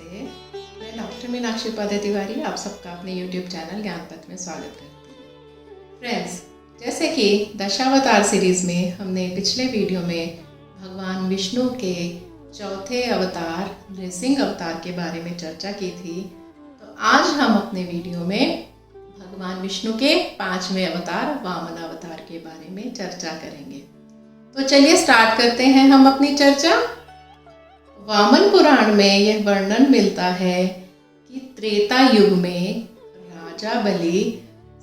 नमस्ते, मैं डॉक्टर मीनाक्षी उपाध्याय तिवारी आप सबका अपने YouTube चैनल ज्ञान पथ में स्वागत करती हूँ। फ्रेंड्स, जैसे कि दशावतार सीरीज़ में हमने पिछले वीडियो में भगवान विष्णु के चौथे अवतार नृसिंह अवतार के बारे में चर्चा की थी, तो आज हम अपने वीडियो में भगवान विष्णु के 5वें अवतार वामन अवतार के बारे में चर्चा करेंगे। तो चलिए स्टार्ट करते हैं हम अपनी चर्चा। वामन पुराण में यह वर्णन मिलता है कि त्रेता युग में राजा बलि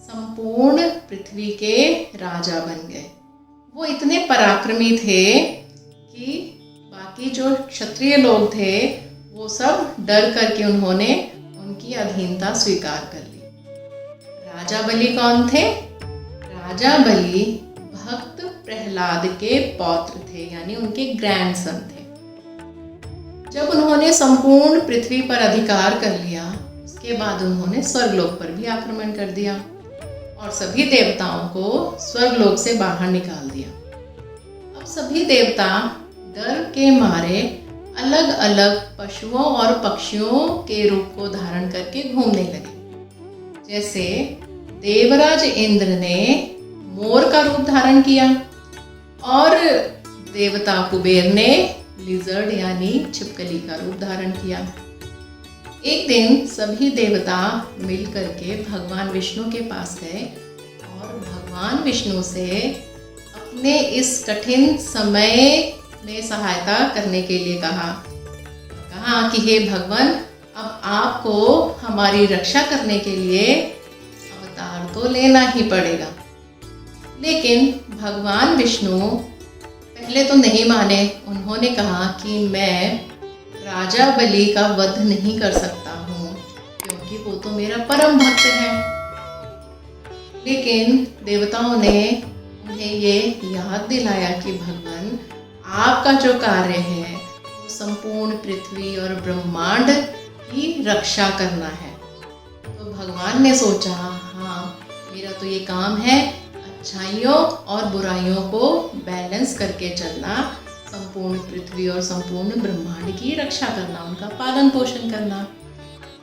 संपूर्ण पृथ्वी के राजा बन गए। वो इतने पराक्रमी थे कि बाकी जो क्षत्रिय लोग थे वो सब डर करके उन्होंने उनकी अधीनता स्वीकार कर ली। राजा बलि कौन थे? राजा बलि भक्त प्रहलाद के पौत्र थे, यानी उनके ग्रैंडसन थे। जब उन्होंने संपूर्ण पृथ्वी पर अधिकार कर लिया, उसके बाद उन्होंने स्वर्गलोक पर भी आक्रमण कर दिया और सभी देवताओं को स्वर्गलोक से बाहर निकाल दिया। अब सभी देवता डर के मारे अलग अलग पशुओं और पक्षियों के रूप को धारण करके घूमने लगे। जैसे देवराज इंद्र ने मोर का रूप धारण किया और देवता कुबेर ने लिजर्ड यानी छिपकली का रूप धारण किया। एक दिन सभी देवता मिल करके भगवान विष्णु के पास गए और भगवान विष्णु से अपने इस कठिन समय में सहायता करने के लिए कहा कि हे भगवान, अब आपको हमारी रक्षा करने के लिए अवतार तो लेना ही पड़ेगा। लेकिन भगवान विष्णु पहले तो नहीं माने। उन्होंने कहा कि मैं राजा बलि का वध नहीं कर सकता हूँ क्योंकि वो तो मेरा परम भक्त है। लेकिन देवताओं ने उन्हें ये याद दिलाया कि भगवान, आपका जो कार्य है वो संपूर्ण पृथ्वी और ब्रह्मांड की रक्षा करना है। तो भगवान ने सोचा, हाँ, मेरा तो ये काम है अच्छाइयों और बुराइयों को बैलेंस करके चलना, संपूर्ण पृथ्वी और संपूर्ण ब्रह्मांड की रक्षा करना, उनका पालन पोषण करना।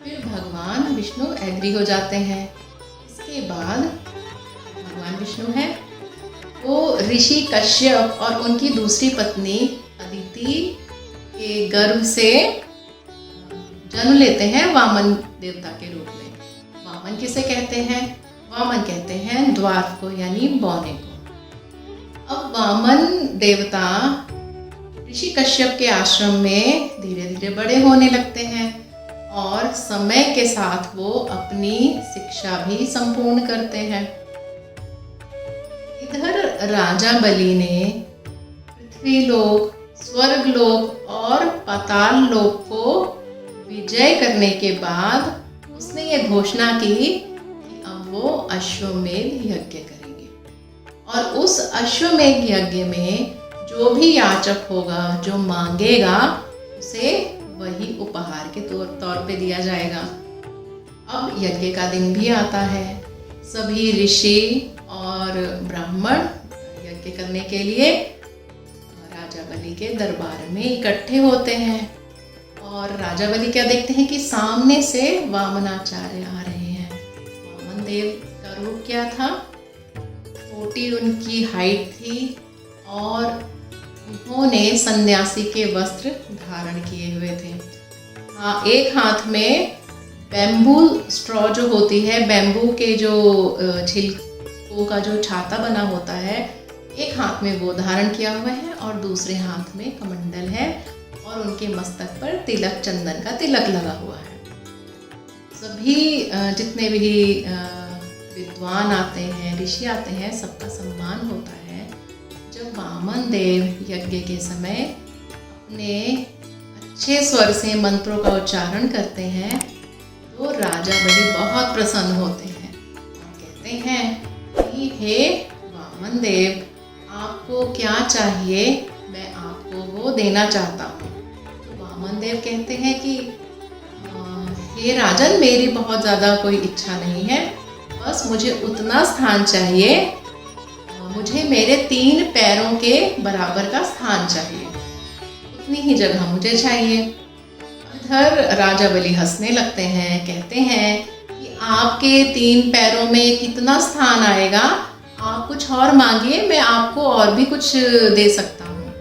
फिर भगवान विष्णु एग्री हो जाते हैं। इसके बाद भगवान विष्णु है वो ऋषि कश्यप और उनकी दूसरी पत्नी अदिति के गर्भ से जन्म लेते हैं वामन देवता के रूप में। वामन किसे कहते हैं? वामन कहते हैं द्वार्फ को, यानी बौने को। अब वामन देवता ऋषि कश्यप के आश्रम में धीरे धीरे बड़े होने लगते हैं और समय के साथ वो अपनी शिक्षा भी संपूर्ण करते हैं। इधर राजा बलि ने पृथ्वी लोक, स्वर्ग लोक और पाताल लोक को विजय करने के बाद उसने ये घोषणा की वो अश्वमेध यज्ञ करेंगे और उस अश्वमेध यज्ञ में जो भी याचक होगा, जो मांगेगा, उसे वही उपहार के तौर पे दिया जाएगा। अब यज्ञ का दिन भी आता है। सभी ऋषि और ब्राह्मण यज्ञ करने के लिए राजा बलि के दरबार में इकट्ठे होते हैं और राजा बलि क्या देखते हैं कि सामने से वामनाचार्य आ रहे हैं। देव का रूप क्या था? 40 उनकी हाइट थी और उन्होंने सन्यासी के वस्त्र धारण किए हुए थे। हाँ, एक हाथ में बैम्बू स्ट्रॉ जो होती है, बैम्बू के जो छिलकों का जो छाता बना होता है, एक हाथ में वो धारण किया हुआ है और दूसरे हाथ में कमंडल है और उनके मस्तक पर तिलक, चंदन का तिलक लगा हुआ है। सभी जितने भी विद्वान आते हैं, ऋषि आते हैं, सबका सम्मान होता है। जब वामन देव यज्ञ के समय अपने अच्छे स्वर से मंत्रों का उच्चारण करते हैं तो राजा बलि बहुत प्रसन्न होते हैं और कहते हैं कि हे वामन देव, आपको क्या चाहिए, मैं आपको वो देना चाहता हूँ। तो वामन देव कहते हैं कि हे राजन, मेरी बहुत ज़्यादा कोई इच्छा नहीं है, बस मुझे उतना स्थान चाहिए, मुझे मेरे 3 पैरों के बराबर का स्थान चाहिए, उतनी ही जगह मुझे चाहिए। इधर राजा बलि हंसने लगते हैं, कहते हैं कि आपके 3 पैरों में कितना स्थान आएगा, आप कुछ और मांगिए, मैं आपको और भी कुछ दे सकता हूँ।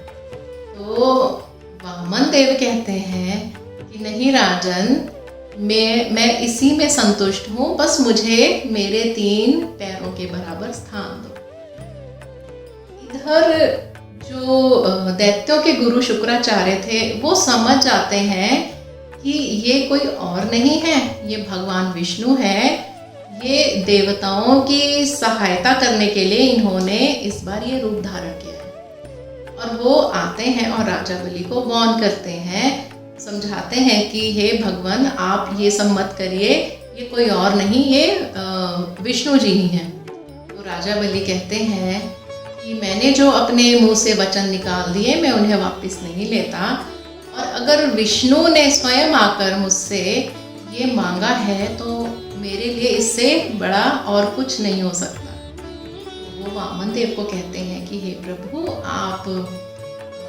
तो वामन देव कहते हैं कि नहीं राजन, मैं इसी में संतुष्ट हूँ, बस मुझे मेरे 3 पैरों के बराबर स्थान दो। इधर जो दैत्यों के गुरु शुक्राचार्य थे वो समझ जाते हैं कि ये कोई और नहीं है, ये भगवान विष्णु है। ये देवताओं की सहायता करने के लिए इन्होंने इस बार ये रूप धारण किया है। और वो आते हैं और राजा बलि को वार्न करते हैं, समझाते हैं कि हे भगवान, आप ये सब मत करिए, ये कोई और नहीं, ये विष्णु जी ही हैं। तो राजा बलि कहते हैं कि मैंने जो अपने मुंह से वचन निकाल दिए मैं उन्हें वापस नहीं लेता, और अगर विष्णु ने स्वयं आकर मुझसे ये मांगा है तो मेरे लिए इससे बड़ा और कुछ नहीं हो सकता। वो वामन देव को कहते हैं कि हे प्रभु, आप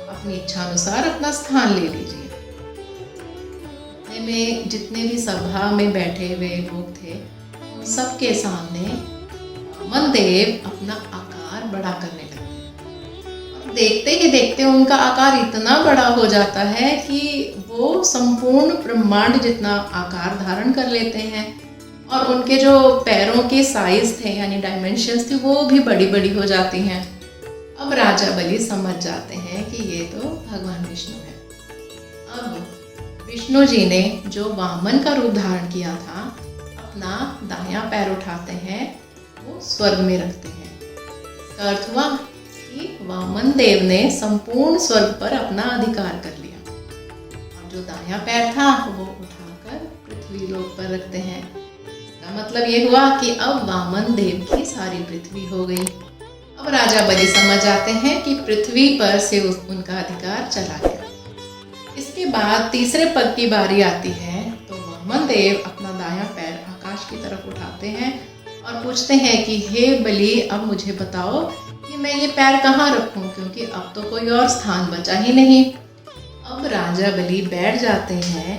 अपनी इच्छा अनुसार अपना स्थान ले लीजिए। में जितने भी सभा में बैठे हुए लोग थे उन सबके सामने वामन देव अपना आकार बड़ा करने लगते। देखते ही देखते उनका आकार इतना बड़ा हो जाता है कि वो संपूर्ण ब्रह्मांड जितना आकार धारण कर लेते हैं, और उनके जो पैरों के साइज थे यानी डायमेंशंस थी वो भी बड़ी बड़ी हो जाती हैं। अब राजा बलि समझ जाते हैं कि ये तो भगवान विष्णु है। अब विष्णु जी ने जो वामन का रूप धारण किया था, अपना दायां पैर उठाते हैं, वो स्वर्ग में रखते हैं। इसका अर्थ हुआ कि वामन देव ने संपूर्ण स्वर्ग पर अपना अधिकार कर लिया, और जो दायां पैर था वो उठाकर पृथ्वी लोक पर रखते हैं। इसका मतलब ये हुआ कि अब वामन देव की सारी पृथ्वी हो गई। अब राजा बलि समझ जाते हैं कि पृथ्वी पर से उनका अधिकार चला गया। इसके बाद तीसरे पग की बारी आती है, तो वामन देव अपना दायां पैर आकाश की तरफ उठाते हैं और पूछते हैं कि हे बलि, अब मुझे बताओ कि मैं ये पैर कहाँ रखूं, क्योंकि अब तो कोई और स्थान बचा ही नहीं। अब राजा बलि बैठ जाते हैं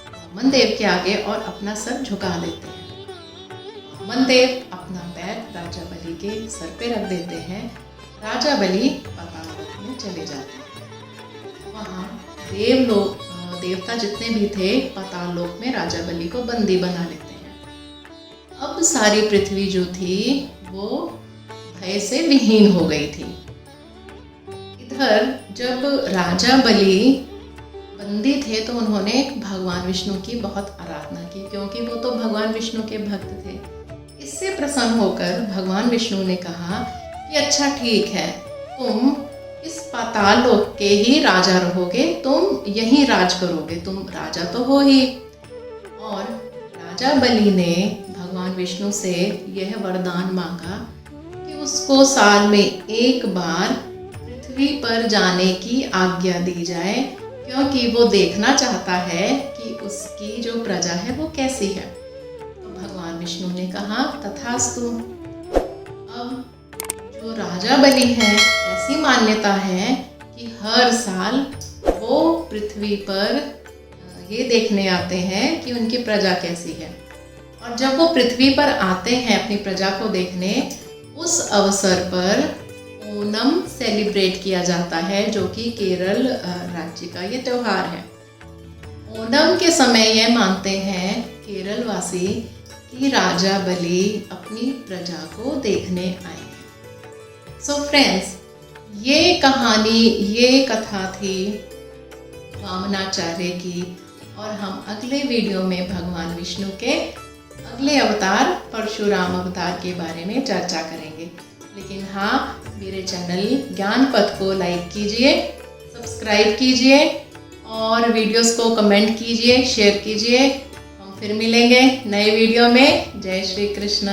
वामन देव के आगे और अपना सर झुका देते हैं। वामन देव अपना पैर राजा बलि के सर पे रख देते हैं। राजा बलि पाताल लोक में चले जाते हैं। वहाँ देवता जितने भी थे पाताल लोक में राजा बलि को बंदी बना लेते हैं। अब सारी पृथ्वी जो थी वो भय से विहीन हो गई थी। इधर जब राजा बलि बंदी थे तो उन्होंने भगवान विष्णु की बहुत आराधना की, क्योंकि वो तो भगवान विष्णु के भक्त थे। इससे प्रसन्न होकर भगवान विष्णु ने कहा कि अच्छा ठीक है, तुम इस पाताल लोक के ही राजा रहोगे, तुम यहीं राज करोगे, तुम राजा तो हो ही। और राजा बलि ने भगवान विष्णु से यह वरदान मांगा कि उसको साल में एक बार पृथ्वी पर जाने की आज्ञा दी जाए, क्योंकि वो देखना चाहता है कि उसकी जो प्रजा है वो कैसी है। तो भगवान विष्णु ने कहा तथास्तु। अब जो राजा बलि है, ऐसी मान्यता है कि हर साल वो पृथ्वी पर ये देखने आते हैं कि उनकी प्रजा कैसी है, और जब वो पृथ्वी पर आते हैं अपनी प्रजा को देखने, उस अवसर पर ओणम सेलिब्रेट किया जाता है, जो कि केरल राज्य का ये त्यौहार है। ओणम के समय यह मानते हैं केरल वासी कि राजा बलि अपनी प्रजा को देखने आए। सो फ्रेंड्स, ये कहानी, ये कथा थी वामनाचार्य की, और हम अगले वीडियो में भगवान विष्णु के अगले अवतार परशुराम अवतार के बारे में चर्चा करेंगे। लेकिन हाँ, मेरे चैनल ज्ञान पथ को लाइक कीजिए, सब्सक्राइब कीजिए और वीडियोस को कमेंट कीजिए, शेयर कीजिए। हम फिर मिलेंगे नए वीडियो में। जय श्री कृष्ण।